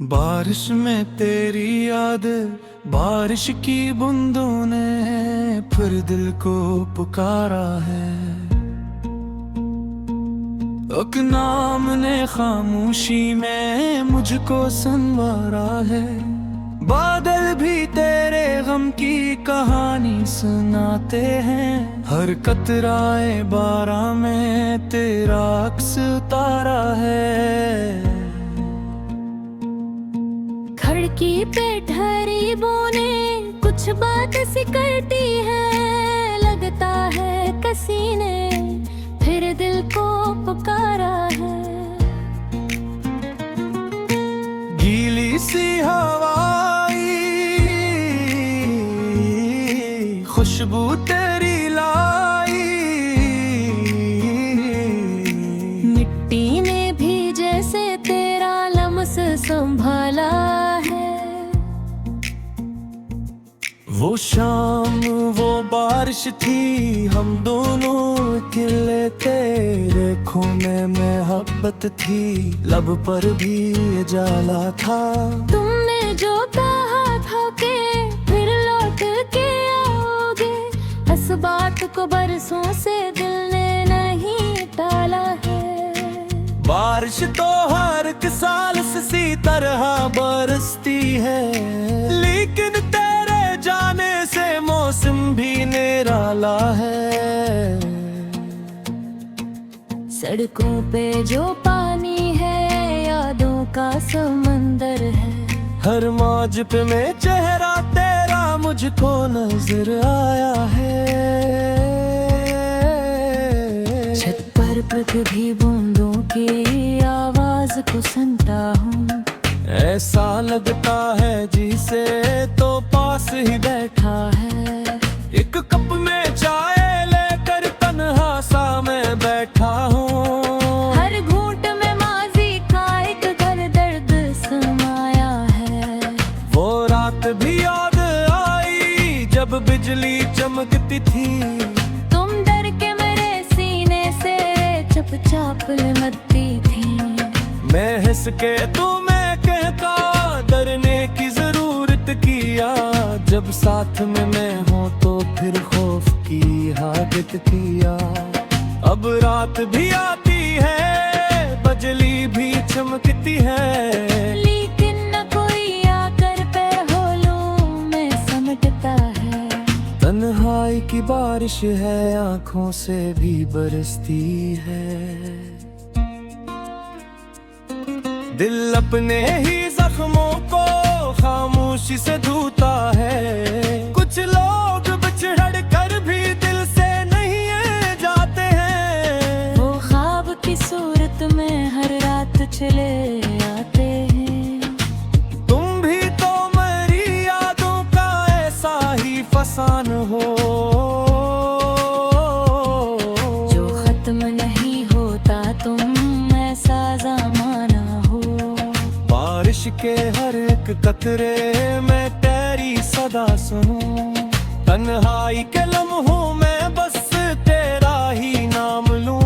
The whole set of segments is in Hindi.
बारिश में तेरी याद, बारिश की बूंदों ने फिर दिल को पुकारा है। एक नाम ने खामोशी में मुझको संवारा है। बादल भी तेरे गम की कहानी सुनाते हैं। हर कतराए बारां में तेरा अक्स उतारा है। खिड़की पे ठहरी बूंदे कुछ बात सी करती है। लगता है किसी ने फिर दिल को पुकारा है। गीली सी हवाई खुशबू तेरी लाई। मिट्टी ने भी जैसे तेरा लम्स संभाला है। वो शाम वो बारिश थी, हम दोनों अकेले तेरे खूने में मोहब्बत थी। लब पर भी जाला था। तुमने जो कहा था कि फिर लौट के आओगे, इस बात को बरसों से दिल ने नहीं टाला है। बारिश तो हर एक साल सी तरह बरसती है, लेकिन तेरे जाने से मौसम भी निराला है। सड़कों पे जो पानी है यादों का समंदर है। हर मौज पे में चेहरा तेरा मुझको नजर आया है। छत पर भी बूंदों की आवाज को सुनता हूँ। ऐसा लगता है जिसे तो पास ही बैठा है। एक कप में चाय लेकर तन्हा सा मैं बैठा हूँ। हर घूंट में माजी का एक घर दर्द समाया है। वो रात भी याद आई जब बिजली चमकती थी। तुम डर के मेरे सीने से चुपचाप लिपटती थी। मैं हंस के तुम्हें कहता डरने की जरूरत किया। जब साथ में मैं हूँ तो फिर खौफ की हादत किया। अब रात भी आती है, बिजली भी चमकती है, लेकिन न कोई आकर पैरों में समेटता है। तन्हाई की बारिश है, आँखों से भी बरसती है। दिल अपने ही जख्मों को खामोशी से धोता है। कुछ लोग बिछड़ कर भी दिल से नहीं जाते हैं। वो ख्वाब की सूरत में हर रात चले आते हैं। तुम भी तो मेरी यादों का ऐसा ही फसान हो, जो खत्म नहीं होता तुम ऐसा ज़माना हो। बारिश के हर एक कतरे में तेरी सदा सुनूं। तन्हाई के लम्हों में बस तेरा ही नाम लूं।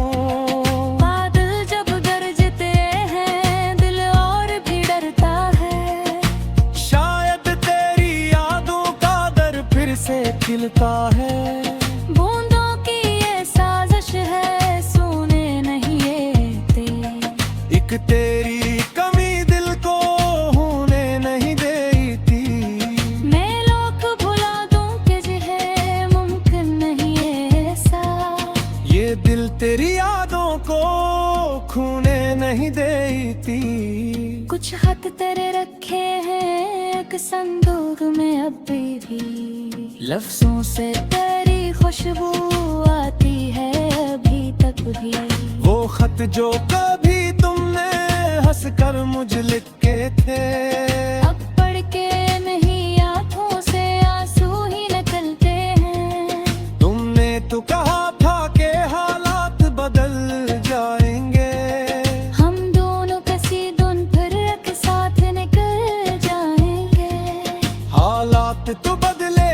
बादल जब गरजते हैं दिल और भी डरता है। शायद तेरी यादों का दर फिर से खिलता है। बूंदों की ये साजिश है, सुने नहीं ये एक तेरी कमी दिल को होने नहीं देती। मैं लोग भुला दूं कि जिहे मुमकिन नहीं ऐसा। ये दिल तेरी यादों को खोने नहीं देती। कुछ खत तेरे रखे हैं एक संदूक में अभी भी। लफ्जों से तेरी खुशबू आती है अभी तक भी। वो खत जो कभी तुमने हंस कर मुझे लिखे थे, अब पढ़ के नहीं आंखों से आंसू ही निकलते हैं। तुमने तो कहा था कि हालात बदल जाएंगे। हम दोनों किसी दिन फिर एक साथ निकल जाएंगे। हालात तो बदले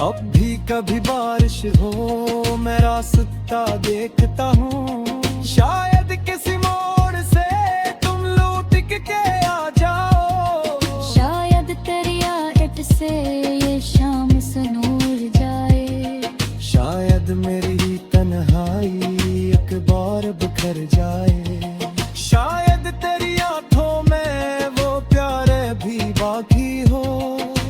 अब भी कभी बारिश हो मैं रास्ता देखता हूँ, शायद किसी मोड़ से तुम लौट के आ जाओ। शायद तेरी आहट से ये शाम से नूर जाए, शायद मेरी ही तन्हाई एक बार बिखर जाए। शायद तेरी आंखों में वो प्यारे भी बाकी हो,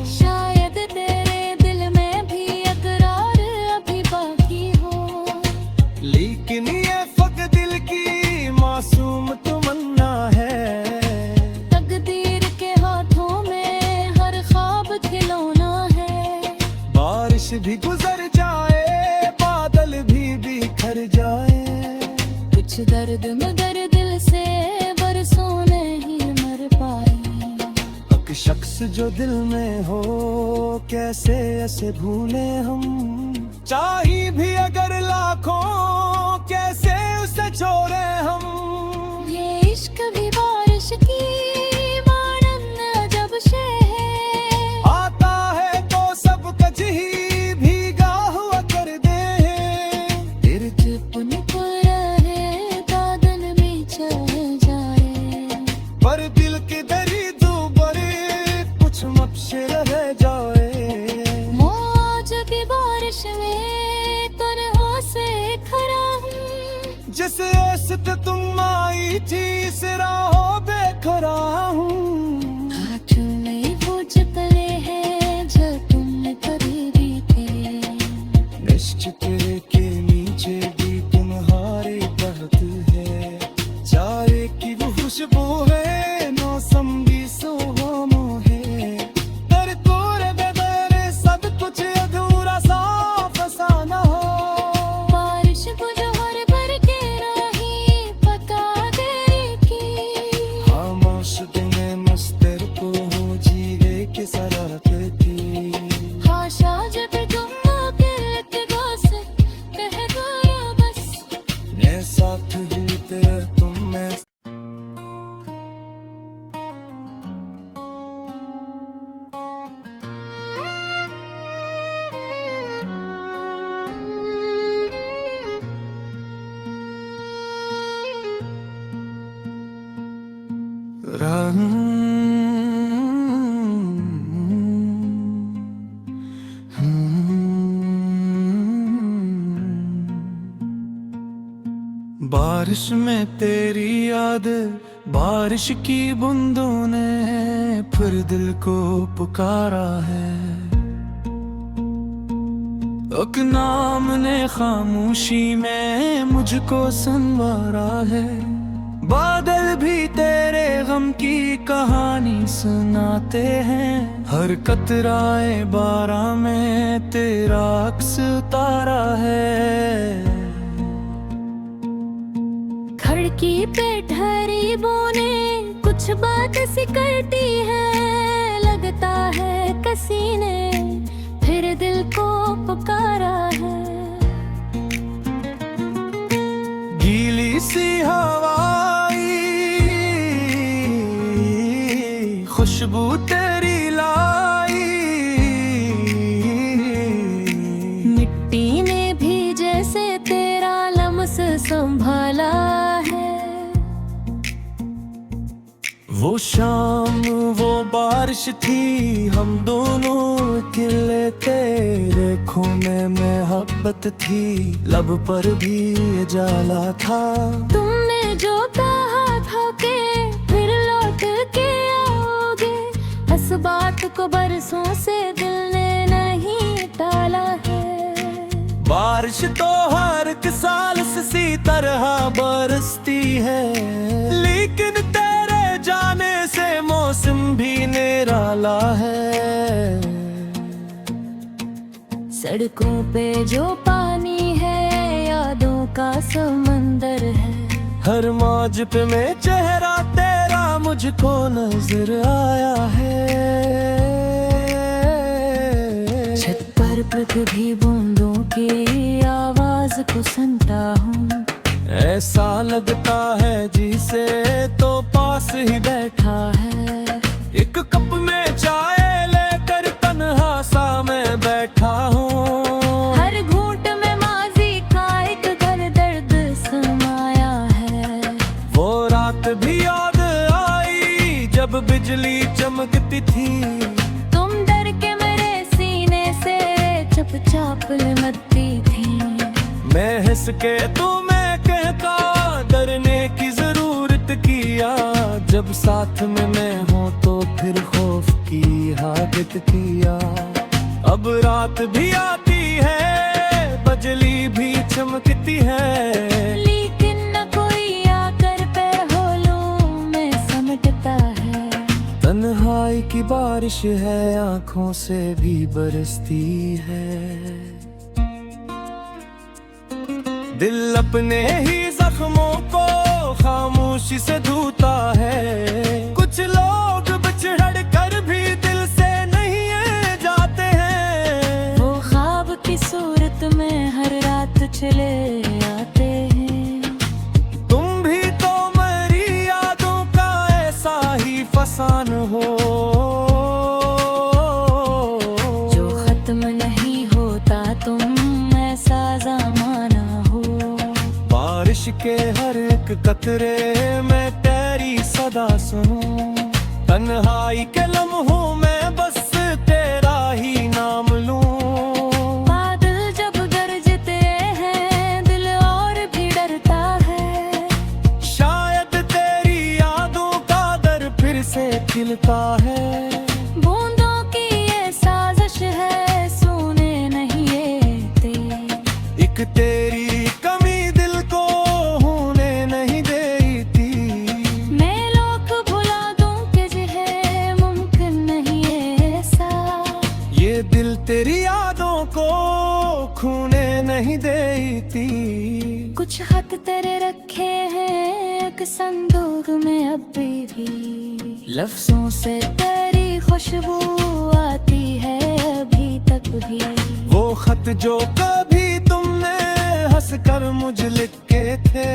शायद तेरे दिल में भी अकरार अभी बाकी हो। लेकिन ये फक दिल की मासूम तमन्ना है, तकदीर के हाथों में हर ख्वाब खिलौना है। बारिश भी गुजर जाए बादल भी बिखर जाए, कुछ दर्द मगर दिल से बरसों नहीं मर पाए। एक शख्स जो दिल में हो कैसे ऐसे भूले हम, चाही भी अगर लाखों कैसे उसे छोड़े हम। ये इश्क भी बारिश की मानन अजब शे है, आता है तो सब कच ही भीगा हुआ कर दे। फिर चुप रहे बादल में चल जाए, पर दिल की दरी बड़े कुछ मपशे रह जाए। मौज की बारिश में तन्हा से खड़ा हूँ, जिस ऐसे तुम आई थी इस राहों बेखरा हूँ। हाथ में वो चतले हैं जो तुम कभी भी थे। इश्क के नीचे भी तुम्हारी बहत है, चाय की वो खुशबू है मौसम भी सुहाना है। तेरे तोरे बगैर सब कुछ अधूरा सा फसाना हो। बारिश को जो हर भर के नहीं पता तेरी की, खामोश दिन मस्तर को हो जीवे के सराहत थी। हाशा जब तुम अकेले के से कह गया बस। मैं साथ ही तेरे तुम मैं बारिश में तेरी याद, बारिश की बूंदों ने फिर दिल को पुकारा है। एक नाम ने खामोशी में मुझको संवारा है। बादल भी तेरे गम की कहानी सुनाते हैं, हर कतराए बारां में तेरा अक्स उतारा है। खिड़की पे ठहरी बोने कुछ बात सी करती है, लगता है किसी ने फिर दिल को पुकारा है। गीली सी हवाई खुशबू तेरी लाई, मिट्टी ने भी जैसे तेरा लम्स संभाला है। वो शाम वो बारिश थी, हम दोनों अकेले तेरे खूने में मोहब्बत थी, लब पर भी ये जाला था। तुमने जो कहा था कि फिर लौट के आओगे, इस बात को बरसों से दिल ने नहीं टाला है। बारिश तो हर एक साल सी तरह बरसती है, लेकिन तेरे जाने से मौसम भी निराला है। सड़कों पे जो पानी है यादों का समंदर है, हर मौज पे में चेहरा तेरा मुझको नजर आया है। छत पर पृथ्वी बूंदों की आवाज को सुनता हूँ, ऐसा लगता है जिसे तो पास ही बैठा है। एक कप में चाय लेकर तन्हा सा मैं बैठा हूँ, भी याद आई जब बिजली चमकती थी। तुम डर के मेरे सीने से चुपचाप लिपटती थी। मैं हंस के तुम्हें कहता डरने की जरूरत किया, जब साथ में मैं हूँ तो फिर खौफ की आदत किया। अब रात भी आती है, बिजली भी चमकती है, लेकिन न कोई आकर पैरों में समेटता है। तन्हाई की बारिश है, आंखों से भी बरसती है। दिल अपने ही जख्मों को खामोशी से धोता है। कुछ लोग बिछड़ कर भी दिल से नहीं जाते हैं। वो ख्वाब की सूरत में हर रात चले आते हैं। तुम भी तो मेरी यादों का ऐसा ही फसान हो, जो खत्म नहीं होता तुम ऐसा ज़माना हो। बारिश के हर एक कतरे में तेरी सदा सुनूं। तन्हाई के लम्हों में बस तेरा ही नाम लूं। बादल जब गरजते हैं दिल और भी डरता है। शायद तेरी यादों का दर फिर से खिलता है। बूंदों की ये साजिश है, सुने नहीं ये एक तेरी कमी दिल को होने नहीं देती। मैं लोग भुला दूं कि जिहे मुमकिन नहीं ऐसा। ये दिल तेरी यादों को खोने नहीं देती। कुछ खत तेरे रखे हैं एक संदूक में अभी भी। लफ्जों से तेरी खुशबू आती है अभी तक भी। वो खत जो कभी तुमने हंस कर मुझे लिखे थे,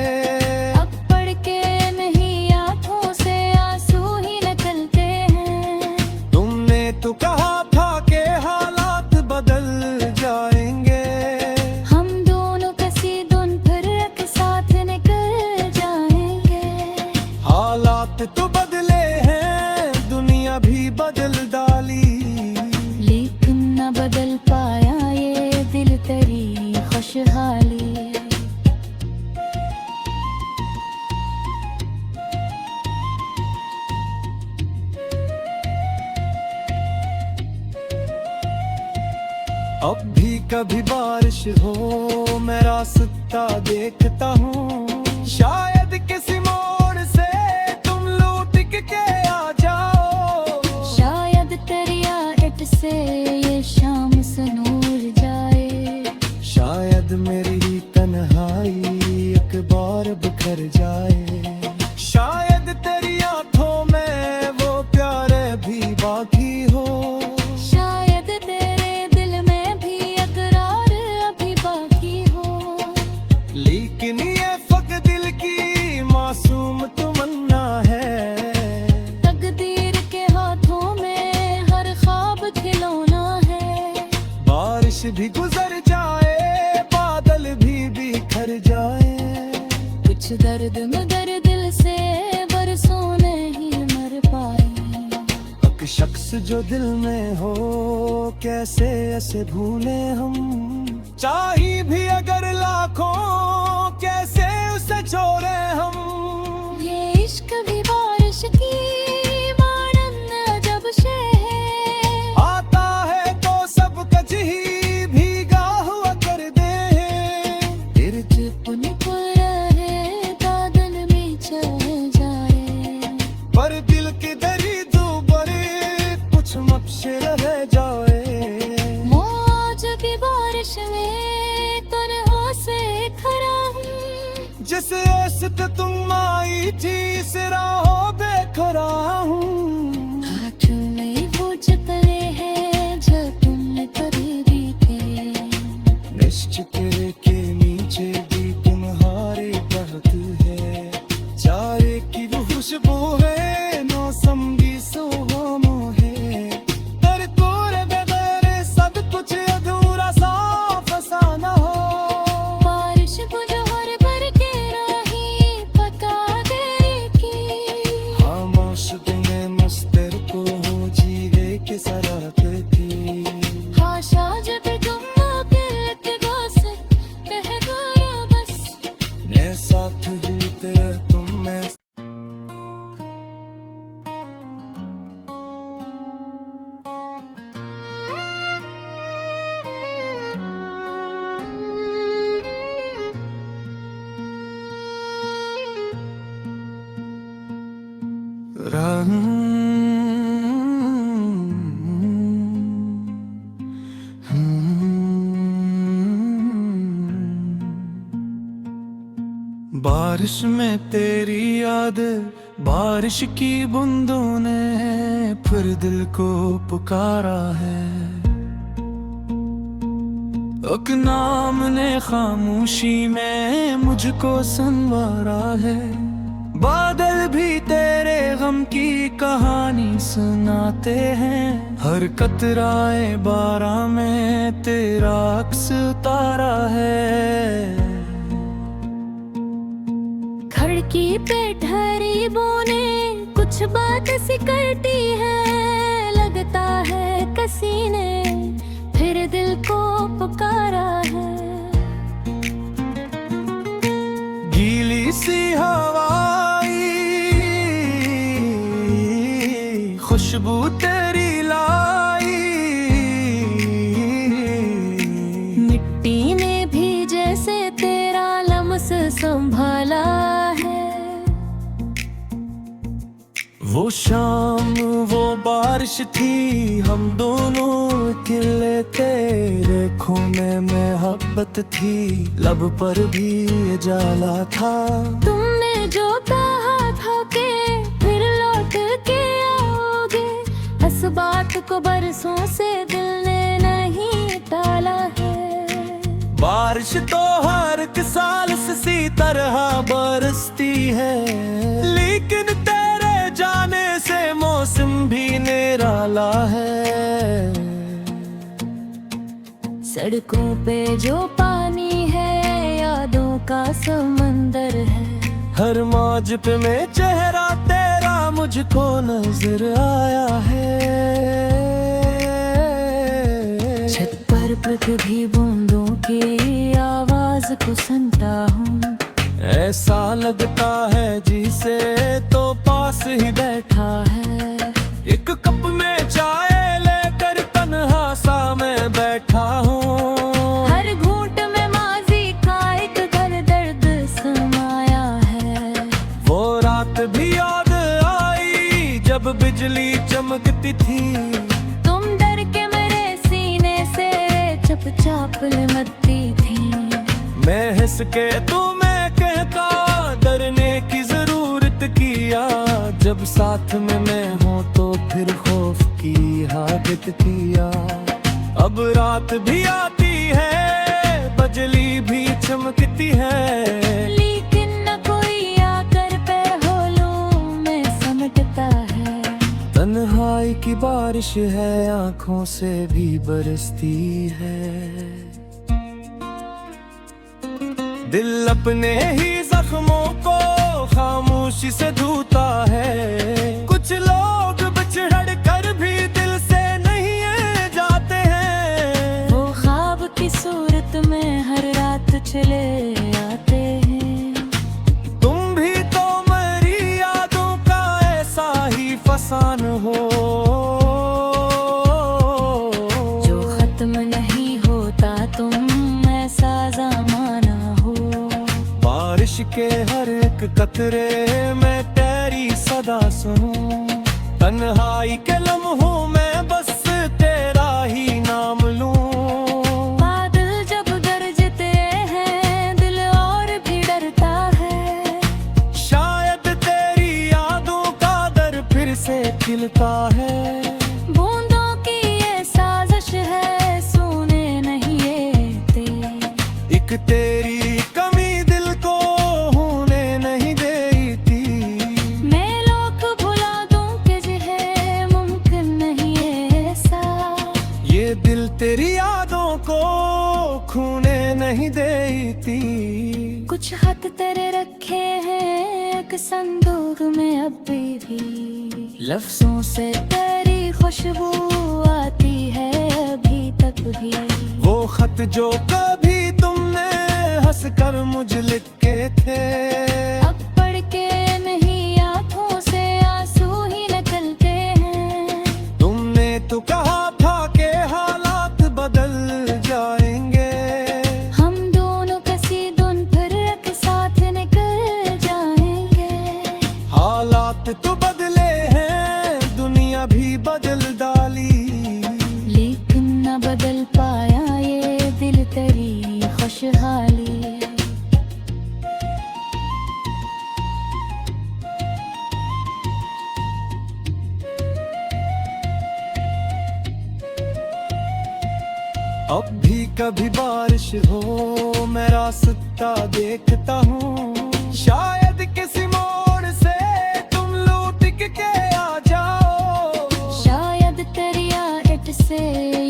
अब पढ़ के नहीं आंखों से आंसू ही निकलते हैं। तुमने तो कहा था कि हालात बदल जाएंगे। हम दोनों कसी धुन फिर एक साथ निकल जाएंगे। हालात तो बदले हैं, दुनिया भी बदल डाली, लेकिन न बदल पाया ये दिल तेरी खुशहाली। अब भी कभी बारिश हो मैं रास्ता देखता हूँ। शायद किसी मोड़ से तुम लौट के आ जाओ। शायद तेरी आहट से ये शाम से नूर जाए। शायद मेरी ही तन्हाई एक बार बिखर जाए। शायद तेरी आंखों में वो प्यार भी बाकी हो। शायद तेरे दिल में भी अकरार अभी बाकी हो। लेकिन ये फक दिल की मासूम तमन्ना है। तकदीर के हाथों में हर ख्वाब खिलौना है। बारिश भी गुजर जाए, बादल भी बिखर जाए। कुछ दर्द मगर दिल से बरसों नहीं मर पाए। एक शख्स जो दिल में हो कैसे ऐसे भूले हम। चाही भी अगर लाखों कैसे उसे छोड़े हम। ये इश्क भी बारिश की मानन अजब शे है। आता है तो सब कच ही भीगा हुआ कर दे। गिरज पुनिक रहे बादल में चल जाए। पर दिल की दरी बरे कुछ मक्शे रह जाए। मौज की बारिश में तन्हा से खड़ा हूँ। जिस आशिक तुम आई थी इस राहों बेखरा हूँ। हाथ में वो चतरे हैं जो तुमने करीबी थे। निश्चित के नीचे भी तुम्हारे बहत है। चारे की वो खुशबू है, मौसम भी सुहाना है। तेरे तोरे बगैर सब कुछ अधूरा सा फसाना हो। बारिश को जोहर भर के राही पका दे की। बारिश में तेरी याद, बारिश की बूंदों ने फिर दिल को पुकारा है। एक नाम ने खामोशी में मुझको संवारा है। बादल भी तेरे गम की कहानी सुनाते हैं। हर कतराए बारां में तेरा अक्स उतारा है। खिड़की पे ठहरी बोने कुछ बात सी करती है। लगता है किसी ने फिर दिल को पुकारा है। गीली सी हवाई खुशबू तेरी लाई। मिट्टी ने भी जैसे तेरा लम्स संभाला है। वो शाम वो बारिश थी, हम दोनों अकेले तेरे खूने में मोहब्बत थी। लब पर भी ये जाला था। तुमने जो कहा था कि फिर लौट के आओगे, इस बात को बरसों से दिल ने नहीं टाला है। बारिश तो हर एक साल सी तरह बरसती है, लेकिन तेरे जाने से मौसम भी निराला है। सड़कों पे जो पानी है यादों का समंदर है। हर मौज पे में चेहरा तेरा मुझको नजर आया है। छत पर पृथ्वी बूंदों की आवाज को सुनता हूँ। ऐसा लगता है जिसे तो पास ही बैठा है। एक कप में चाय लेकर तन्हा सा मैं बैठा हूँ। हर घूंट में माजी का एक दर्द समाया है। वो रात भी याद आई जब बिजली चमकती थी। तुम डर के मेरे सीने से चुपचाप लिपटती थी। मैं हंस के तुम्हें कहता डरने की जरूरत किया। जब साथ में मैं हूँ तो फिर खौफ की हादत किया। अब रात भी आती है, बिजली भी चमकती है, लेकिन न कोई आकर पैरों में समेटता है। तन्हाई की बारिश है, आंखों से भी बरसती है। दिल अपने ही जख्मों को खामोशी से धोता है। कुछ लोग बिछड़ कर भी दिल से नहीं जाते हैं। वो ख्वाब की सूरत में हर रात चले आते हैं। तुम भी तो मेरी यादों का ऐसा ही फसान हो, जो खत्म नहीं होता तुम ऐसा ज़माना हो। बारिश के हर एक कतरे में तेरी सदा सुनूं। तन्हाई के लम्हों में बस तेरा ही नाम लूं। बादल जब गरजते हैं दिल और भी डरता है। शायद तेरी यादों का दर फिर से खिलता है। बूंदों की ये साजिश है, सुने नहीं ये एक तेरी कमी दिल को होने नहीं देती। मैं लोग भुला दूं कि जिन्हें मुमकिन नहीं ऐसा। ये दिल तेरी यादों को खोने नहीं देती। कुछ हाथ तेरे रखे हैं एक संदूक में अभी भी। लफ्जों से तेरी खुशबू आती है अभी तक भी। वो खत जो कभी तुमने हंस कर मुझे लिखे थे, अब पढ़ के नहीं आंखों से आंसू ही निकलते हैं। तुमने तो कहा था कि हालात बदल जाएंगे। हम दोनों किसी दिन फिर एक साथ निकल जाएंगे। हालात तो बदले अब भी कभी बारिश हो मैं रास्ता देखता हूँ, शायद किसी मोड़ से तुम लौट के आ जाओ। शायद तेरी आहट से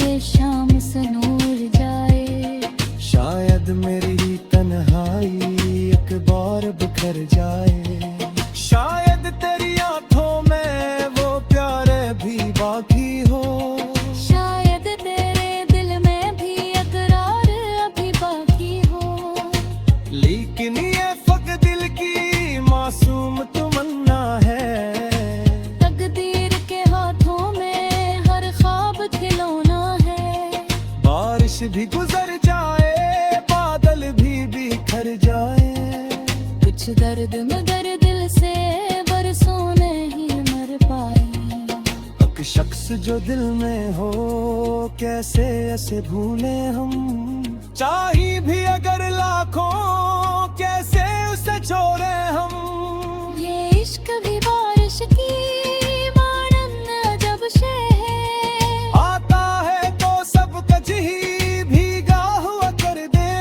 ये शाम से नूर जाए, शायद मेरी ही तन्हाई एक बार बिखर जाए। शायद तेरी आंखों में वो प्यार भी बाकी हो, शायद तेरे दिल में भी इकरार अभी बाकी हो। लेकिन ये फक दिल की मासूम तमन्ना है, तकदीर के हाथों में हर ख्वाब खिलौना है। बारिश भी गुजर जाए बादल भी बिखर जाए, कुछ दर्द मगर दिल से बरसों नहीं मर पाए। एक शख्स जो दिल में हो कैसे ऐसे भूले हम, चाही भी अगर लाखों कैसे उसे छोड़े हम। ये इश्क भी बारिश की मानंद अजब शे है, आता है तो सब कज ही भीगा हुआ कर दे,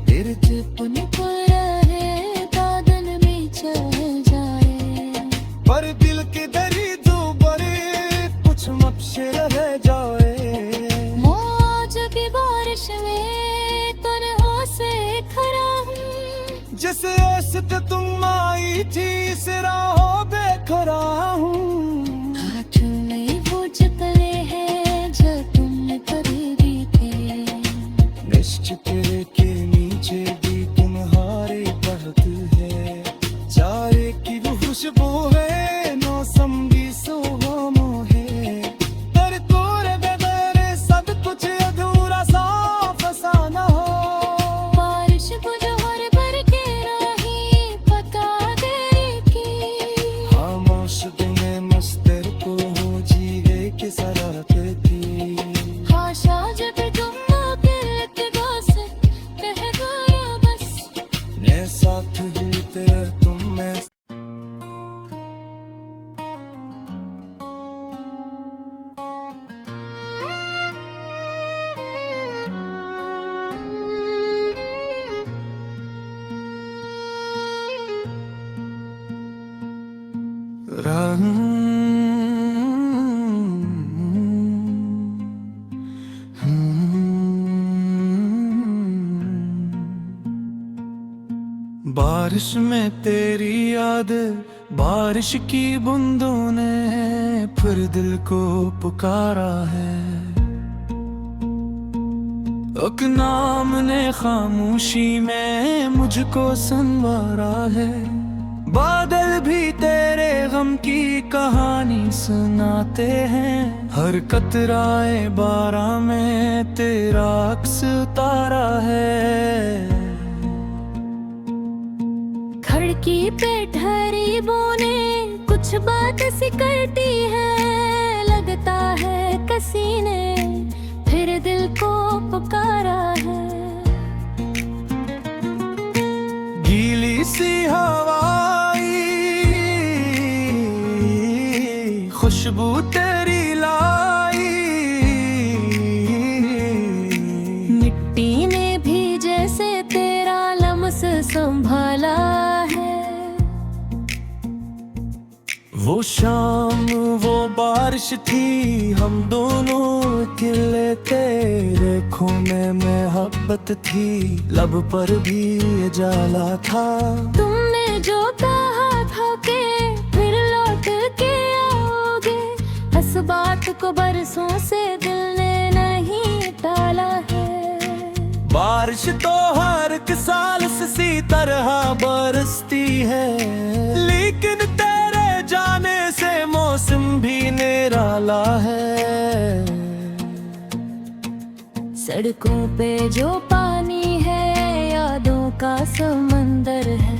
फिर चुपन पर रहे बादल भी चल जाए। पर दिल के दरी दूबर कुछ मक्शे रह जाए। मौज की बारिश में तन्हा से खड़ा हूँ, जिस आशिक तुम आई थी इस राहों पे खड़ा हूँ। हाथ में वो चकले हैं जो तुमने कभी भी थे। निश्चित के नीचे भी तुम्हारी बहक है, चारे की वो खुशबू है मौसम भी सुहाना है। पर तोरे बगैर सब कुछ अधूरा सा फसाना हो। बारिश को जो हर भर के राही पका तेरी की, खामोश में मस्तर को हो जीवे के सराहत थी। हाशा जब तुम आके इत्तिबा से कह गया बस। मैं साथ हूँ तेरा तुम मैं। बारिश में तेरी याद, बारिश की बूंदों ने फिर दिल को पुकारा है। एक नाम ने खामोशी में मुझको संवारा है। बादल भी तेरे गम की कहानी सुनाते हैं, हर कतराए बारां में तेरा अक्स उतारा है। खिड़की पे ठहरी बोने कुछ बात सी करती है, लगता है किसी ने फिर दिल को पुकारा है। गीली सी हवाई खुशबू तेरी लाई, मिट्टी ने भी जैसे तेरा लम्स संभाला है। वो शाम वो बारिश थी, हम दोनों अकेले तेरे खूने में मोहब्बत थी, लब पर भी ये जाला था। तुमने जो कहा था कि फिर लौट के आओगे, इस बात को बरसों से दिल ने नहीं टाला है। बारिश तो हर एक साल सी तरह बरसती है, लेकिन तेरे जाने से मौसम भी निराला है। सड़कों पे जो पानी है यादों का समंदर है,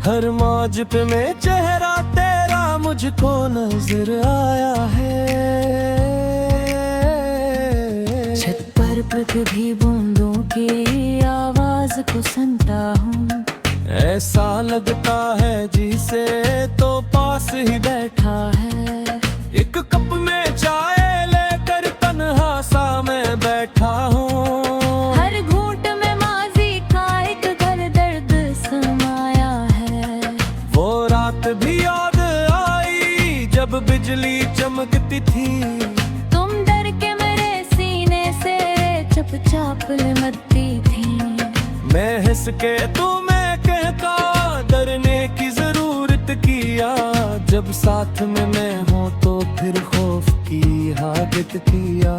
हर मौज पे में चेहरा तेरा मुझको नजर आया है। छत पर पृथ्वी बूंदों की आवाज को सुनता हूँ, ऐसा लगता है जिसे तो पास ही बैठा है। एक कप में चाय लेकर तन्हा सा मैं बैठा हूँ, जब बिजली चमकती थी, तुम डर के मेरे सीने से चुपचाप लिपटती थी। मैं हंस के तुम्हें कहता डरने की जरूरत किया, जब साथ में मैं हूँ तो फिर खौफ की हालत किया।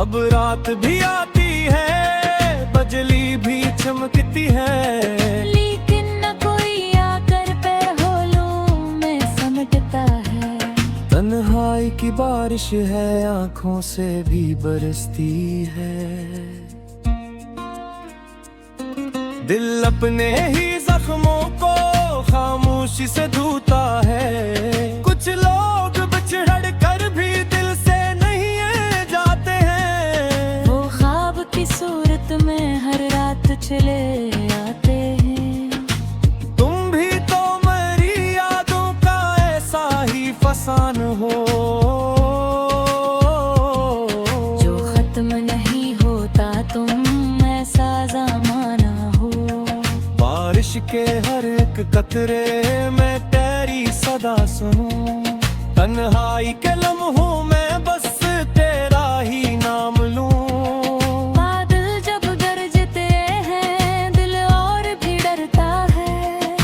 अब रात भी आती है, बिजली भी चमकती है, लेकिन न कोई आकर पैरों में समेटता है। तन्हाई की बारिश है, आंखों से भी बरसती है। दिल अपने ही जख्मों को खामोशी से धोता है। कुछ लोग बिछड़ कर भी दिल से नहीं जाते हैं, वो ख्वाब की सूरत में हर रात चले आते हैं। तुम भी तो मेरी यादों का ऐसा ही फसान हो, जो खत्म नहीं होता तुम ऐसा ज़माना हो। बारिश के हर एक कतरे में तेरी सदा सुनूं, तन्हाई के लम्हों में बस तेरा ही नाम लूं। बादल जब गरजते हैं दिल और भी डरता है,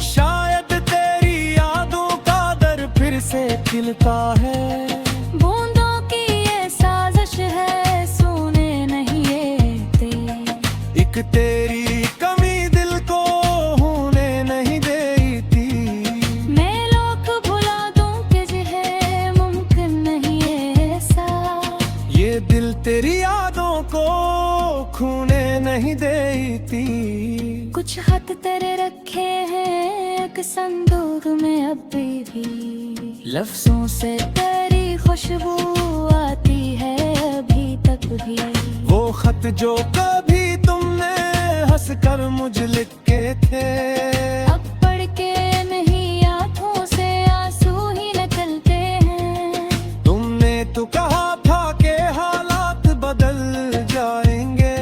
शायद तेरी यादों का दर फिर से खिलता है। बूंदों की ये साजिश है, सोने नहीं देते। एक तेरी कमी दिल को होने नहीं देती, मैं लोग भुला दूं कि है मुमकिन नहीं ऐसा। ये दिल तेरी यादों को खोने नहीं देती। कुछ खत तेरे रखे हैं एक संदूक में अभी भी, लफ्जों से तेरी खुशबू आती है अभी तक भी। वो खत जो कभी तुमने हंस कर मुझे लिखे थे, अब पढ़ के नहीं आंखों से आंसू ही निकलते हैं। तुमने तो कहा था कि हालात बदल जाएंगे,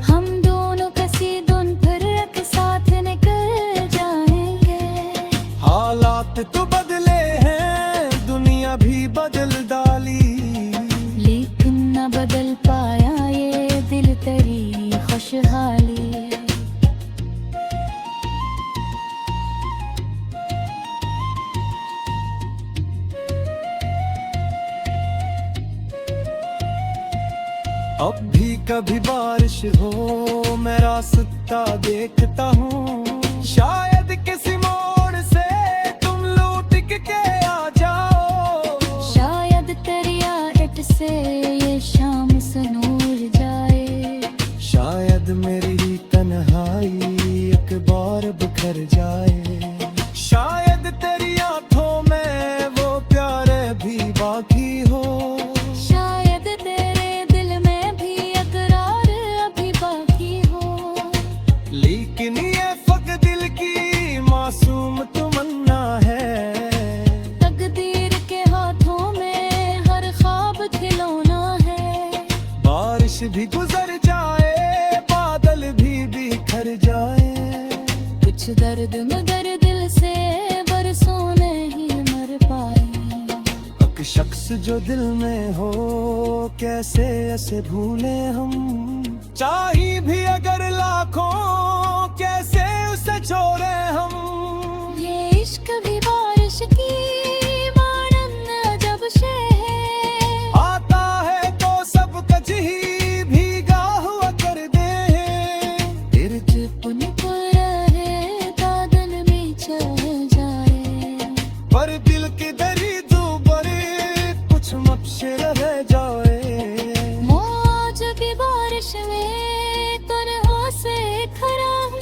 हम दोनों किसी दिन फिर एक साथ निकल जाएंगे। हालात तो बदले हैं, दुनिया भी बदल डाली, लेकिन न बदल पाया ये दिल तेरी खुशहाली। अब भी कभी बारिश हो मैं रास्ता देखता हूँ, शायद किसी मोड़ से तुम लौट के आ जाओ। शायद तेरी आदत से ये शाम से नूर जाए, शायद मेरी तन्हाई एक बार बिखर जाए। शायद तेरी आंखों में वो प्यार भी बाकी हो, शायद तेरे दिल में भी अकरार अभी बाकी हो। लेकिन ये फक दिल की मासूम तमन्ना है, तकदीर के हाथों में हर ख्वाब खिलौना है। बारिश भी गुजर जाए, बादल भी बिखर जाए, कुछ दर्द मगर दिल से बरसों नहीं मर पाए। एक शख्स जो दिल में हो कैसे ऐसे भूले हम, चाही भी अगर लाखों कैसे उसे छोड़े हम। ये इश्क भी बारिश की मानन जब से है, आता है तो सब कच ही भीगा हुआ कर दे। तेरे चिपन पर रहे बादल में चल जाए, पर दिल की दरी बड़े कुछ मक्शे रह जाए। मौज की बारिश में तन्हा से खड़ा हूँ,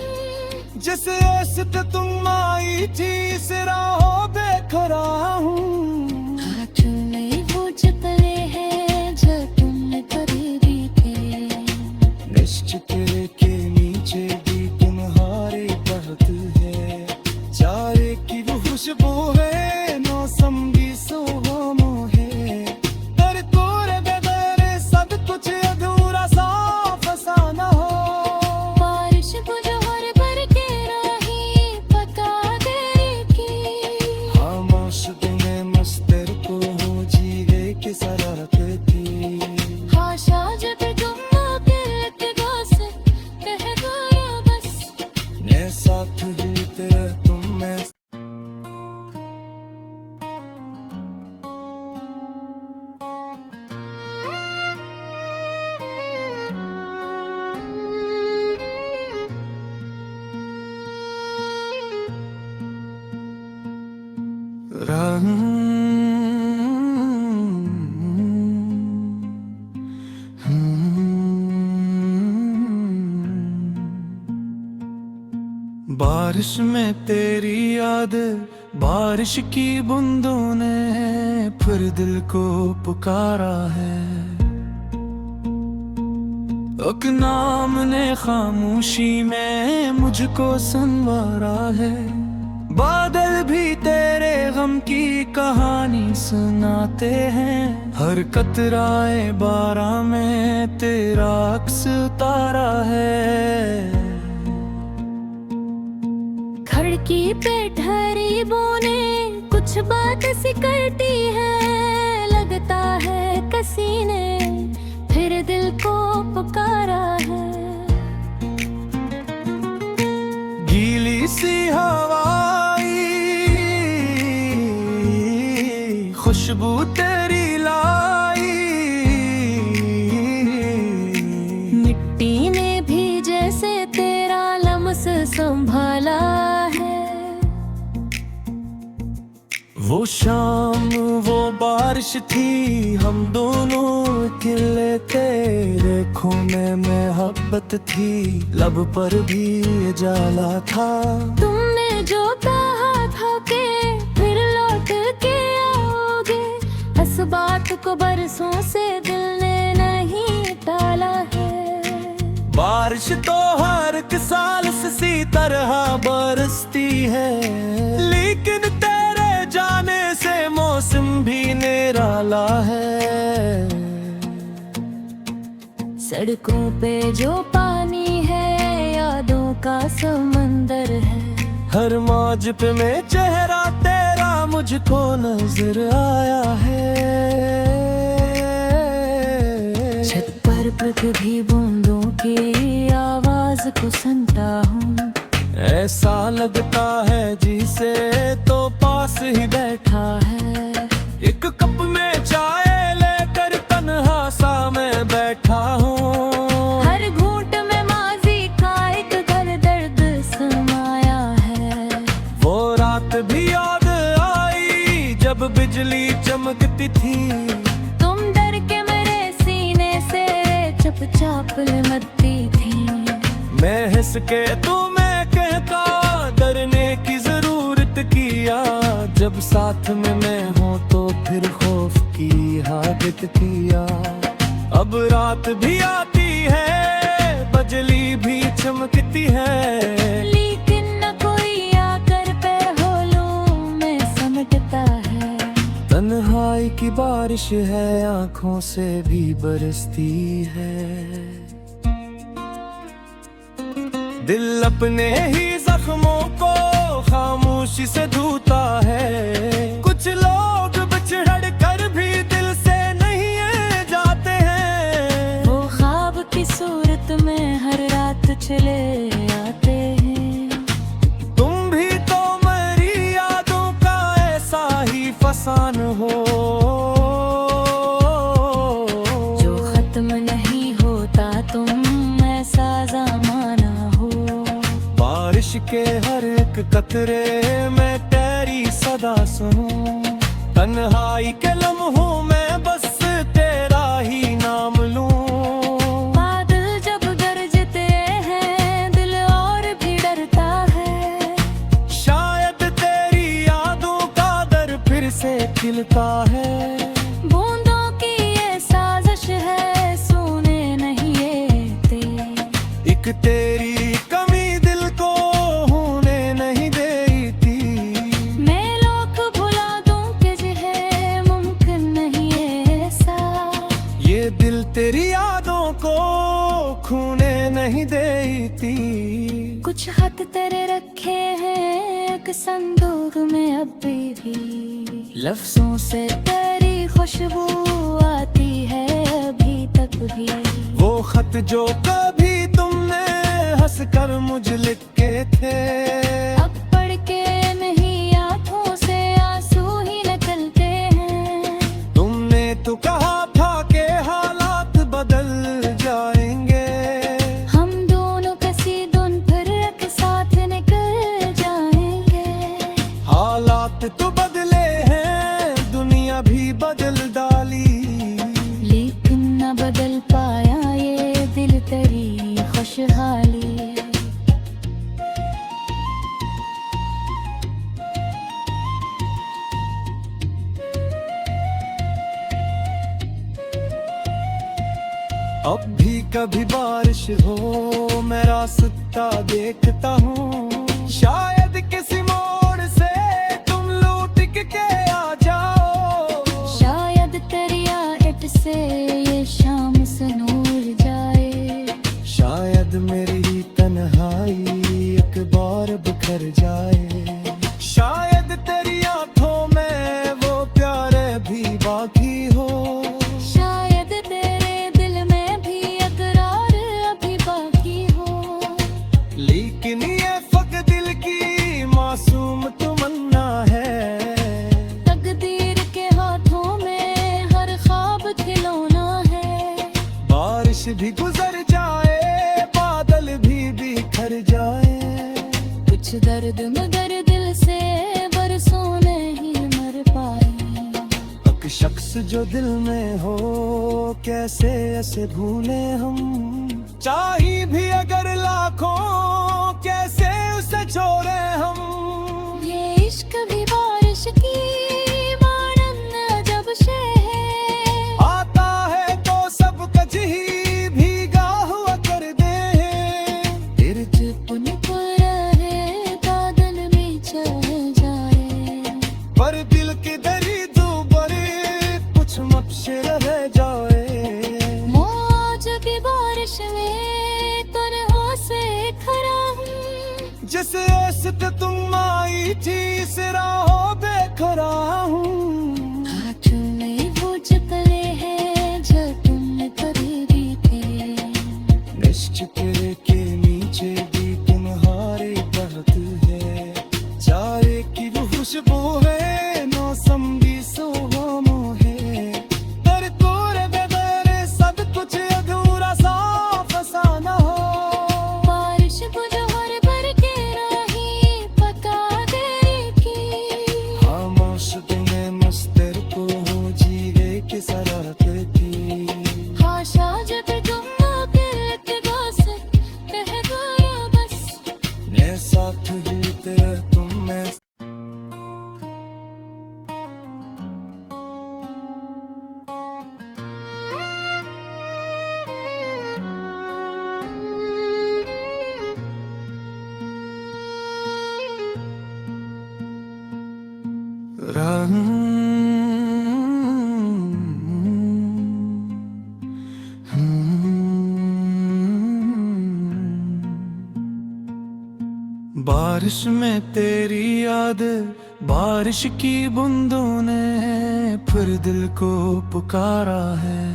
जिस ऐसे तुम आई थी इस राहों पे खड़ा हूँ। हाथ में वो चपले हैं जो तुमने कभी भी थे। निश्चित के नीचे भी तुम्हारी बहत है, चारे की वो खुशबू है, मौसम भी सुहाना है। तेरे तोरे बगैर सब कुछ अधूरा सा फसाना हो। बारिश को जो हर भर के राही पका दे की, बारिश में तेरी याद, बारिश की बूंदों ने फिर दिल को पुकारा है। एक नाम ने खामोशी में मुझको संवारा है। बादल भी तेरे गम की कहानी सुनाते हैं। हर कतराए बारां में तेरा अक्स उतारा है। खिड़की पे ठहरी बूंदे कुछ बात सी करती है। लगता है किसी ने फिर दिल को पुकारा है। गीली सी हवाई खुशबू तेरी लाई। मिट्टी ने भी जैसे तेरा लम्स संभाला है। वो शाम वो बारिश थी, हम दोनों अकेले तेरे खूने में मोहब्बत थी। लब पर भी जाला था। तुमने जो कहा था कि फिर लौट के आओगे, इस बात को बरसों से दिल ने नहीं टाला है। बारिश तो हर एक साल सी तरह बरसती है, लेकिन तेरे जाने से मौसम भी निराला है। सड़कों पे जो पानी है यादों का समंदर है। हर मौज पे में चेहरा तेरा मुझको नजर आया है। छत पर पृथ्वी बूंदों की आवाज को सुनता हूँ। ऐसा लगता है जिसे तो पास ही बैठा है। एक कप में चाय लेकर तन्हा सा मैं बैठा हूँ। हर घूंट में माजी का एक घर दर्द समाया है। वो रात भी याद आई जब बिजली चमकती थी। तुम डर के मेरे सीने से चुपचाप लिपटती थी। मैं हंस के तुम्हें कहता डरने की जरूरत किया। जब साथ में मैं हूँ तो फिर खौफ की आदत किया। अब रात भी आती है, बिजली भी चमकती है, लेकिन न कोई आकर पैरों में समेटता है। तन्हाई की बारिश है, आंखों से भी बरसती है। दिल अपने ही जख्मों को खामोशी से धोता है। कुछ लोग बिछड़ कर भी दिल से नहीं जाते हैं। वो ख्वाब की सूरत में हर रात चले आते हैं। तुम भी तो मेरी यादों का ऐसा ही फसान हो, जो खत्म नहीं होता तुम ऐसा ज़माना हो। बारिश के हर एक कतरे में तेरी सदा सुनूं। तन्हाई के लम्हों में बस तेरा ही नाम लूं। बादल जब गरजते हैं दिल और भी डरता है। शायद तेरी यादों का दर फिर से खिलता है। बूंदों की ये साजिश है, सोने नहीं देते। एक तेरी कमी दिल को होने नहीं देती। मैं लोग भुला दूं कि जिन्हें मुमकिन नहीं ऐसा। ये दिल तेरी यादों को खोने नहीं देती। कुछ खत तेरे रखे हैं एक संदूक में अभी भी। लफ्जों से तेरी खुशबू आती है अभी तक भी। वो खत जो कभी तुमने हंस कर मुझे लिखे थे, अब पढ़ के नहीं आंखों से आंसू ही निकलते हैं। तुमने तो कहा था कि हालात बदल जाएंगे। हम दोनों किसी दिन फिर एक साथ निकल जाएंगे। हालात तो बदले अब भी कभी बारिश हो मैं रास्ता देखता हूँ, शायद किसी मोड़ से तुम लौट के आ जाओ। शायद तेरी आहट से ये शाम से नूर जाए, शायद मेरी ही तन्हाई एक बार बिखर जाए। शायद तेरी आंखों में वो प्यारे भी बाकी हो, शायद तेरे दिल में भी अकरार अभी बाकी हो। लेकिन ये फक दिल की मासूम तमन्ना है, तकदीर के हाथों में हर ख्वाब खिलौना है। बारिश भी गुजर जाए बादल भी बिखर जाए, कुछ दर्द मगर दिल से बरसों नहीं मर पाए। एक शख्स जो दिल में हो कैसे ऐसे भूले हम, चाही भी अगर लाखों कैसे उसे छोड़े हम। ये इश्क भी बारिश की मानन अजब शे है, आता है तो सब कज ही भीगा हुआ कर दे। इर्द पुन रहे बादल भी चल जाए, पर दिल की दरी बरे कुछ मक्शे रह जाए। मौज की बारिश में तरह से खड़ा हूँ, जिस ऐसे तुम आई थी इस राहों बेखरा हूँ। हाथ में वो चकले हैं जो तुमने खरीदी थे। निश्चित के नीचे भी तुम्हारी बहत है, चाय की वो खुशबू है मौसम भी सुहाना है। तेरे तोरे बगैर सब कुछ अधूरा सा फसाना हो। बारिश बुझवर भर के राही पता तेरी की, खामोश तुम्हें मस्तर को जीवे की सराहत थी। हाशा जब तुम आकर के से कह गया बस। मैं साथ ही तेरे तुम मैं बारिश में तेरी याद, बारिश की बूंदों ने फिर दिल को पुकारा है।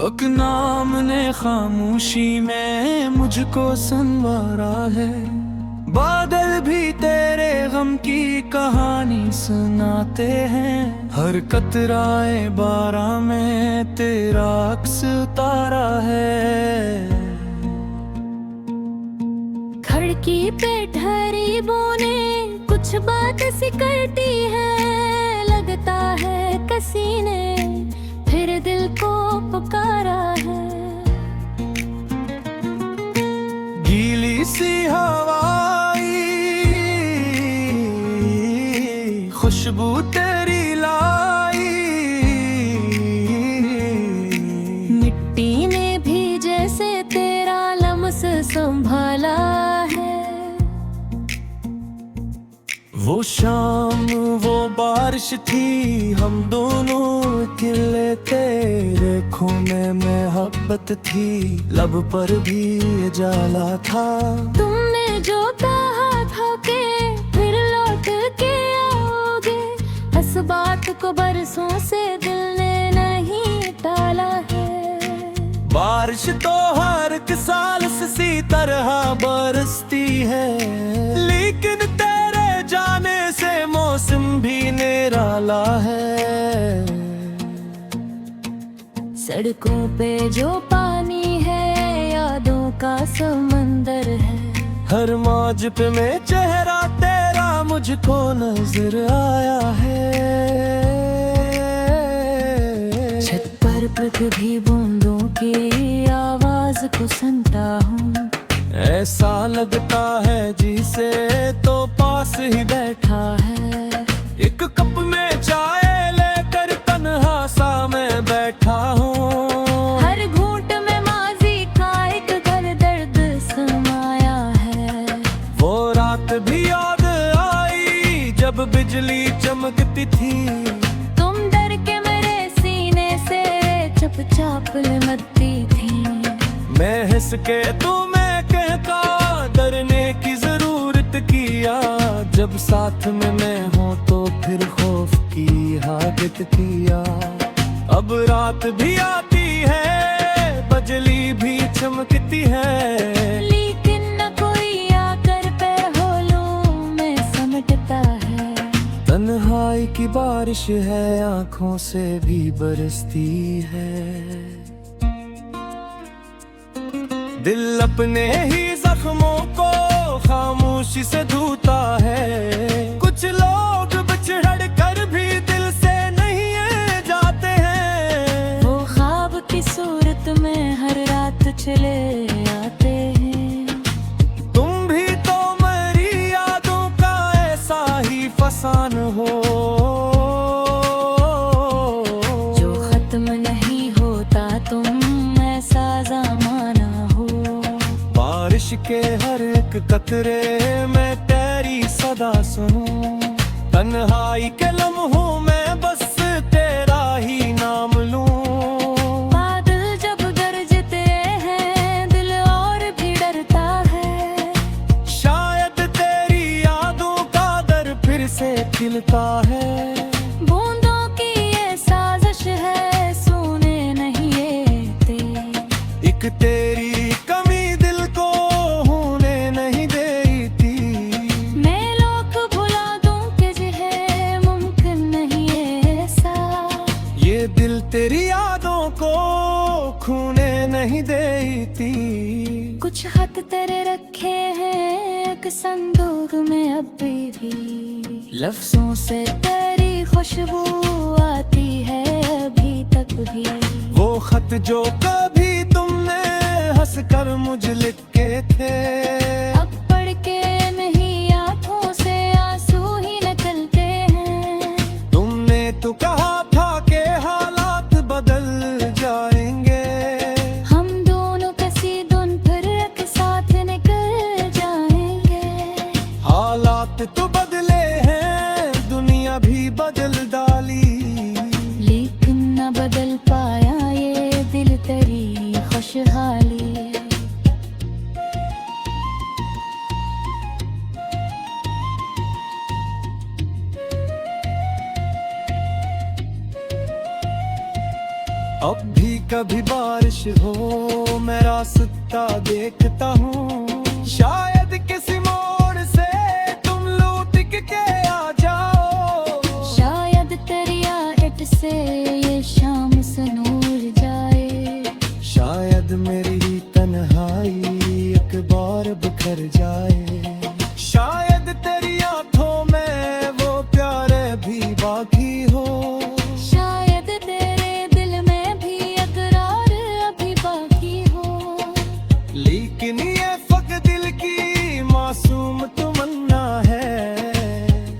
एक नाम ने खामोशी में मुझको संवारा है। बादल भी तेरे गम की कहानी सुनाते हैं, हर कतराए बारां में तेरा अक्स उतारा है। खिड़की पे ठहरी बोने कुछ बात सी करती है, लगता है किसी ने फिर दिल को पुकारा है। गीली सी हवाई खुशबू तेरी लाई, मिट्टी ने भी जैसे तेरा लम्स संभाला है। वो शाम वो बारिश थी, हम दोनों अकेले तेरे खूने में मोहब्बत थी, लब पर भी जाला था। तुमने जो कहा था कि फिर लौट के आओगे, इस बात को बरसों से दिल ने नहीं टाला है। बारिश तो हर एक साल सी तरह बरसती है, लेकिन तेरे जाने से मौसम भी निराला है। सड़कों पे जो पानी है यादों का समंदर है, हर मौज पे में चेहरा तेरा मुझको नजर आया है। छत पर पृथ्वी बूंदों की आवाज को सुनता हूँ, ऐसा लगता है जिसे तो पास ही बैठा है। एक कप में चाय लेकर तन्हा सा मैं बैठा हूँ, जब बिजली चमकती थी, तुम डर के मेरे सीने से चुपचाप लिपटती थी। मैं हंस के तुम्हें कहता डरने की जरूरत किया, जब साथ में मैं हूँ तो फिर खौफ की हालत किया। अब रात भी आती है, बिजली भी चमकती है, लेकिन न कोई आकर पैरों में समेटता है। तन्हाई की बारिश है, आंखों से भी बरसती है। दिल अपने ही जख्मों को खामोशी से धोता है, कुछ लोग बिछड़ कर भी दिल से नहीं जाते हैं। वो ख्वाब की सूरत में हर रात चले आते हैं। तुम भी तो मेरी यादों का ऐसा ही फसान हो, जो खत्म नहीं होता, तुम ऐसा ज़माना हो। बारिश के हर एक कतरे में तेरी सदा सुनूं, तन्हाई के लम्हों में बस तेरा ही नाम लूं। बादल जब गरजते हैं, दिल और भी डरता है। शायद तेरी यादों का दर फिर से खिलता है। बूंदों की ये साजिश है, सुने नहीं येते। एक तेरी कमी दिल को होने नहीं देती। मैं लोग भुला दूं कि जिहे मुमकिन नहीं ऐसा। ये दिल तेरी यादों को खूने नहीं देती। कुछ खत तेरे रखे हैं एक संदूक में अभी भी, लफ्जों से तेरी खुशबू आती है अभी तक भी। वो खत जो कभी तुमने हंस कर मुझे लिखे थे, अब पढ़ के नहीं आंखों से आंसू ही निकलते हैं। तुमने तो कहा था कि हालात बदल जाएंगे, हम दोनों किसी दिन फिर एक साथ निकल जाएंगे। हालात तो बदले हैं, दुनिया भी बदल डाली, लेकिन न बदल पाया ये दिल तेरी खुशहाली। अब भी कभी बारिश हो, मैं रास्ता देखता हूँ, शायद किसी मोड़ से तुम लौट के आ जाओ। शायद तेरी आहट से ये शाम से नूर जाए। शायद मेरी ही तन्हाई एक बार बिखर जाए। शायद तेरी आंखों में वो प्यार भी बाकी हो। शायद तेरे दिल में भी अकरार अभी बाकी हो। लेकिन ये फक दिल की मासूम तमन्ना है,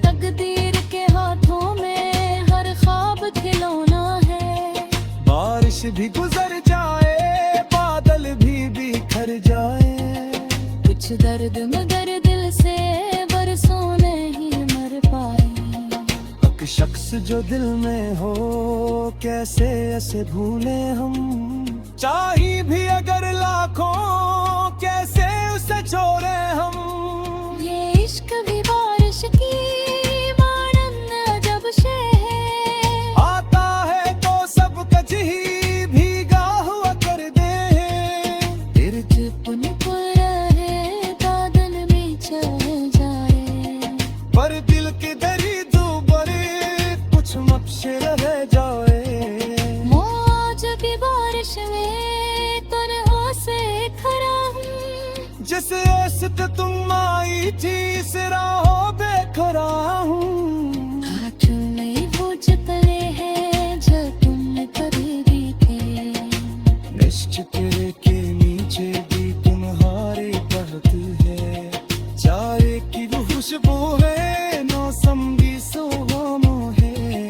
तकदीर के हाथों में हर ख्वाब खिलौना है। बारिश भी गुजर जाए, बादल भी बिखर जाए। कुछ दर्द मगर दिल से बरसों नहीं मर पाए। एक शख्स जो दिल में हो, कैसे ऐसे भूले हम। चाही भी अगर लाखों, कैसे उसे छोड़े हम। ये इश्क भी बारिश की मानन अजब शे है। आता है तो सब कच ही भीगा हुआ कर दे। फिर चुपन पर रहे, बादल भी चल जाए। पर दिल की दरी दूबरे कुछ मक्शे रह जाए। मौज की बारिश में तन्हा से खड़ा हूँ। जिस आसित तुम आई थी, इस राहों बेखरा हूँ। हाथ में वो जतले हैं जो तुमने कभी भी थे। निश्चित के नीचे भी तुम्हारे बहत है। चाय की वो खुशबू है, मौसम भी सुहाना है।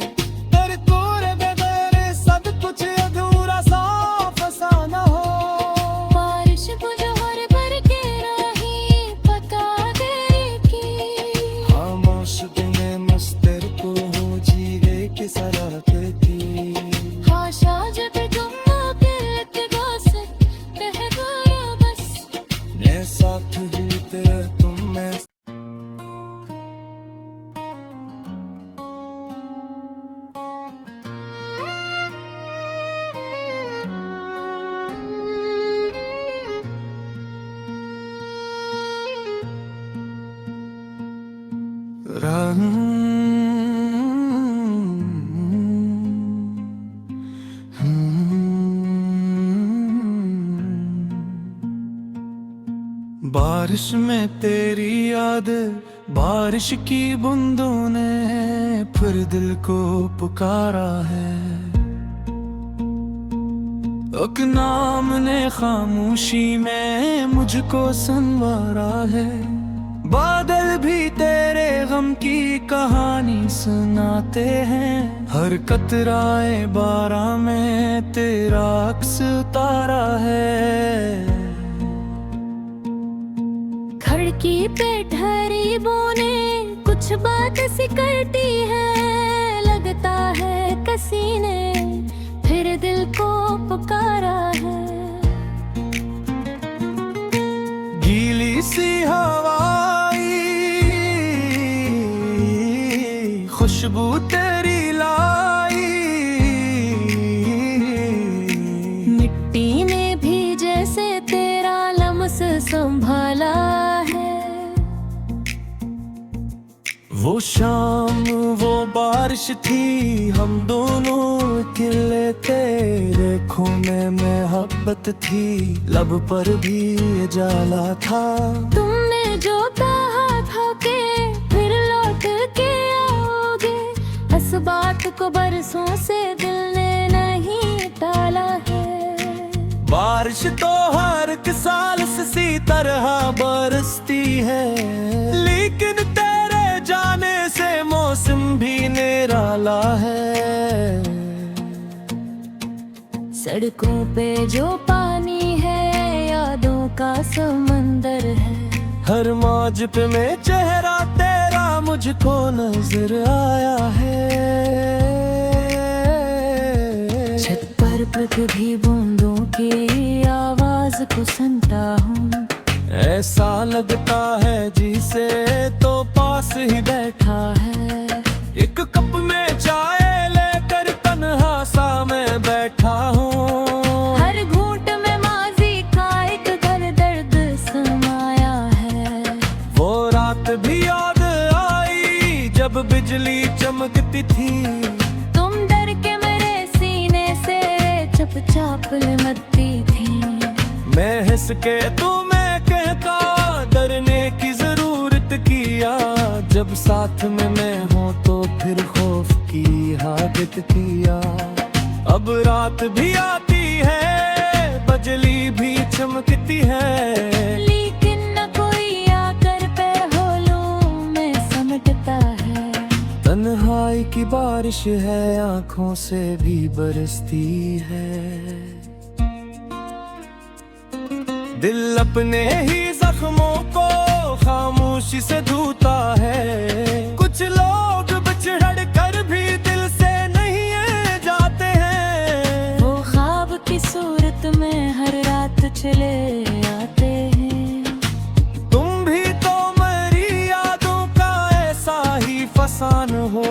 तेरे तोरे बगैर सब कुछ अधूरा सा फसाना हो। बारिश को जो हर भर के राही पका दे की। खामोश दिन बारिश में तेरी याद, बारिश की बूंदों ने फिर दिल को पुकारा है। एक नाम ने खामोशी में मुझको संवारा है। बादल भी तेरे गम की कहानी सुनाते हैं। हर कतराए बारां में तेरा अक्स उतारा है। खिड़की पे ठहरी बोने कुछ बात सी करती है। लगता है किसी ने फिर दिल को पुकारा है। गीली सी हवाई खुशबू तेरी लाई, मिट्टी ने भी जैसे तेरा लम्स संभाला है। वो शाम वो बारिश थी, हम दोनों अकेले थे। देखो में मोहब्बत थी, लब पर भी जाला था। तुमने जो कहा था कि फिर लौट के आओगे, इस बात को बरसों से दिल ने नहीं टाला है। बारिश तो हर एक साल सी तरह बरसती है, लेकिन तेरे जाने से मौसम भी निराला है। सड़कों पे जो पानी है यादों का समंदर है। हर मौज पे में चेहरा तेरा मुझको नजर आया है। छत पर पृथ्वी बूंदों की आवाज को सुनता हूँ। ऐसा लगता है जिसे तो पास ही बैठा है। एक कप में चाय लेकर तन्हा सा मैं बैठा हूँ। हर घूंट में माजी का एक दर्द समाया है। वो रात भी याद आई जब बिजली चमकती थी। तुम डर के मेरे सीने से चुपचाप लिपटती थी। मैं हंस के तुम्हें कहता डरने की जरूरत किया। जब साथ में मैं हूँ तो फिर खौफ की हादत किया। अब रात भी आती है, बिजली भी चमकती है, लेकिन न कोई आकर पैरों में समेटता है। तन्हाई की बारिश है, आंखों से भी बरसती है। दिल अपने ही जख्मों को खामोशी से धोता है। कुछ लोग बिछड़ कर भी दिल से नहीं जाते हैं। वो ख्वाब की सूरत में हर रात चले आते हैं। तुम भी तो मेरी यादों का ऐसा ही फसान हो,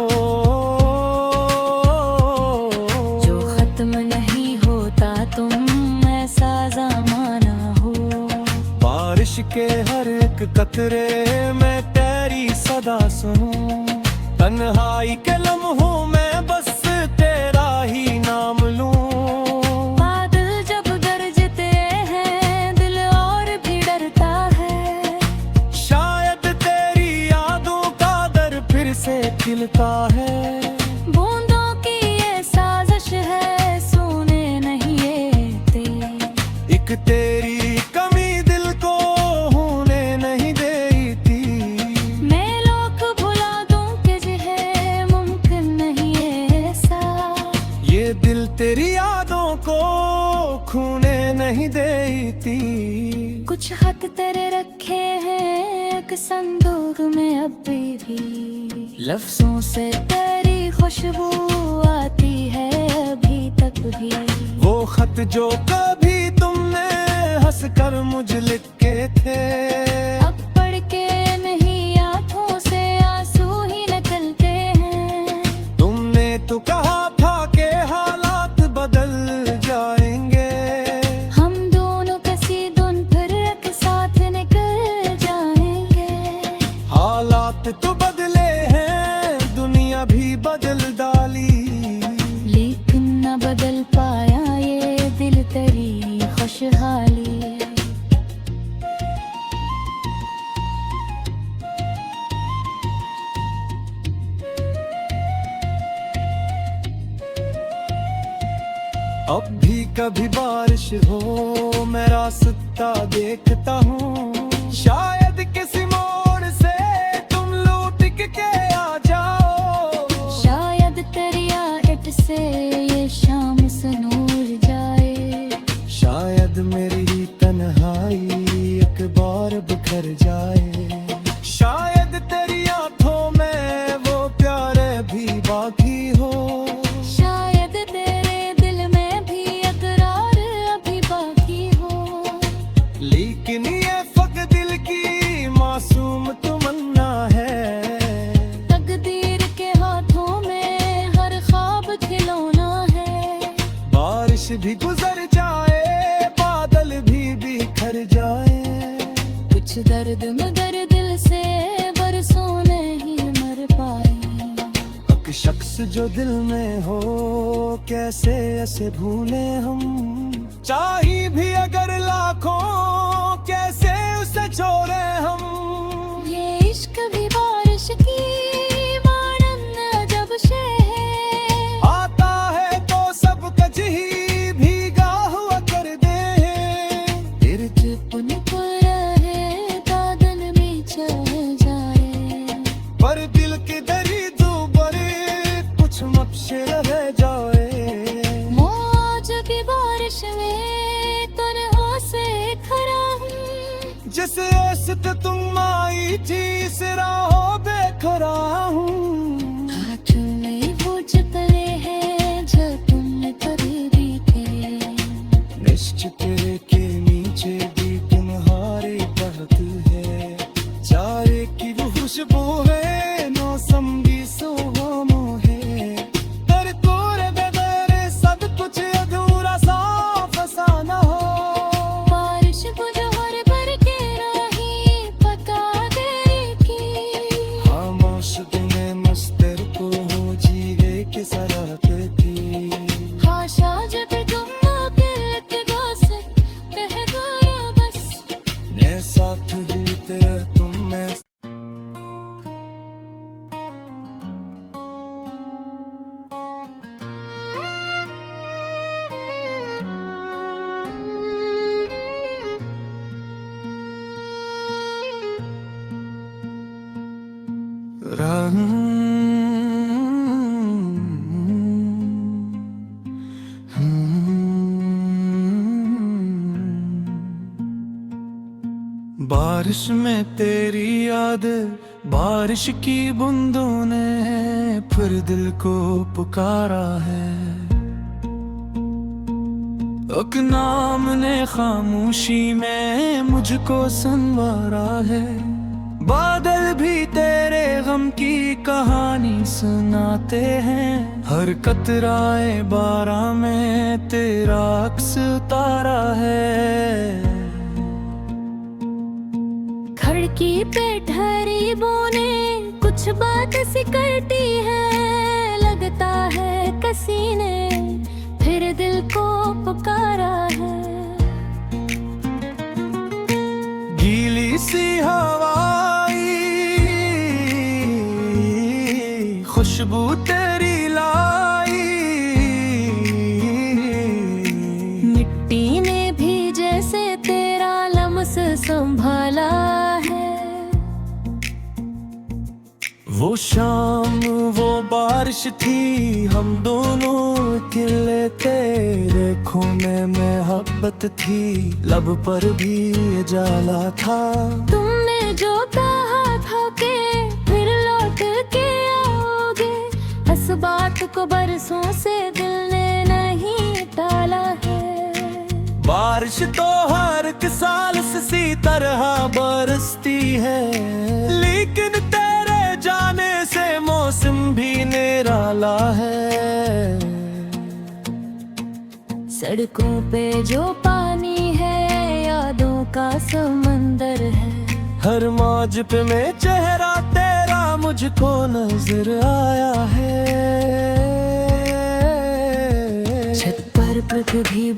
जो खत्म नहीं होता तुम ऐसा ज़माना हो। बारिश के हर एक कतरे में तेरी सदा सुनूं। तन्हाई के लम्हों में बस तेरा ही नाम लूं। बादल जब गरजते हैं दिल और भी डरता है। शायद तेरी यादों का दर फिर से खिलता है। बूंदों की ये साजिश है, सुने नहीं ये ते। एक तेरी कमी दिल को होने नहीं देती। मैं लोग भुला दूं कि जिन्हें मुमकिन नहीं ऐसा। ये दिल तेरी यादों को खोने नहीं देती। कुछ खत तेरे रखे हैं एक संदूक में अभी भी। लफ्जों से तेरी खुशबू आती है अभी तक भी। वो खत जो कभी तुमने हंस कर मुझे लिखे थे, अब पढ़ के नहीं आंखों से आंसू ही निकलते हैं। तुमने तो कहा था कि हालात बदल जाएंगे। हम दोनों किसी दिन फिर एक साथ निकल जाएंगे। हालात तो बदले हैं, दुनिया भी बदल डाली। लेकिन न बदल पाया ये दिल तेरी खुशहाली। अब भी कभी बारिश हो मैं रास्ता देखता हूँ, शायद किसी मोड़ से तुम लौट के आ जाओ। शायद तेरी आहट से ये शाम से नूर जाए, शायद मेरी ही तन्हाई एक बार बिखर जाए। शायद तेरी आंखों में वो प्यार भी बाकी हो, शायद तेरे दिल में भी अकरार अभी बाकी हो। लेकिन ये फक दिल की मासूम तमन्ना है, तकदीर के हाथों में हर ख्वाब खिलौना है। बारिश भी गुजर जाए बादल भी बिखर जाए, कुछ दर्द मगर दिल से बरसों नहीं मर पाए। एक शख्स जो दिल में हो कैसे ऐसे भूले हम, चाही भी अगर लाखों कैसे उसे छोड़े हम। ये इश्क भी बारिश की मानन अजब शे है, आता है तो सब कच ही भीगा हुआ कर दे। फिर चुपन पर रहे बादल में चल जाए, पर दिल की दरी दूबर कुछ मक्शे रह जाए। मौज की बारिश में तन्हा से खड़ा हूँ, जिस ऐसत तुम आई थी इस राहों पे खड़ा हूँ। हाथ में वो चतले हैं जो तुमने कभी भी थे। निश्चित के नीचे भी तुम्हारी बहत है, चारे की वो खुशबू है मौसम भी सुहाना है। तेरे कोरे बगैर सब कुछ अधूरा सा फसाना हो। बारिश को जोहर भर के राही पका दे की, खामोश तुम्हें मस्तर को हो जीवे के सराहत थी। हाशा जब तुम दिल के से कह गया बस, मैं साथ ही तेरा तुम मैं। बारिश में तेरी याद, बारिश की बूंदों ने फिर दिल को पुकारा है। एक नाम ने खामोशी में मुझको संवारा है। बादल भी तेरे गम की कहानी सुनाते हैं, हर कतराए बारां में तेरा अक्स उतारा है। खिड़की पे ठहरी बोने कुछ बात सी करती है, लगता है किसी ने फिर दिल को पुकारा है। गीली सी हवाई खुशबू तेरी लाई, मिट्टी ने भी जैसे तेरा लम्स संभाला है। वो शाम वो बारिश थी, हम दोनों अकेले थे। आँखों में मोहब्बत थी, लब पर भी जाला था। तुमने जो कहा था कि फिर लौट के आओगे, इस बात को बरसों से दिल ने नहीं टाला है। बारिश तो हर एक साल सी तरह बरसती है, लेकिन तेरे जाने से मौसम भी निराला है। सड़कों पे जो पानी है यादों का समंदर है, हर मौज पे में चेहरा तेरा मुझको नजर आया है। छत पर पृथ्वी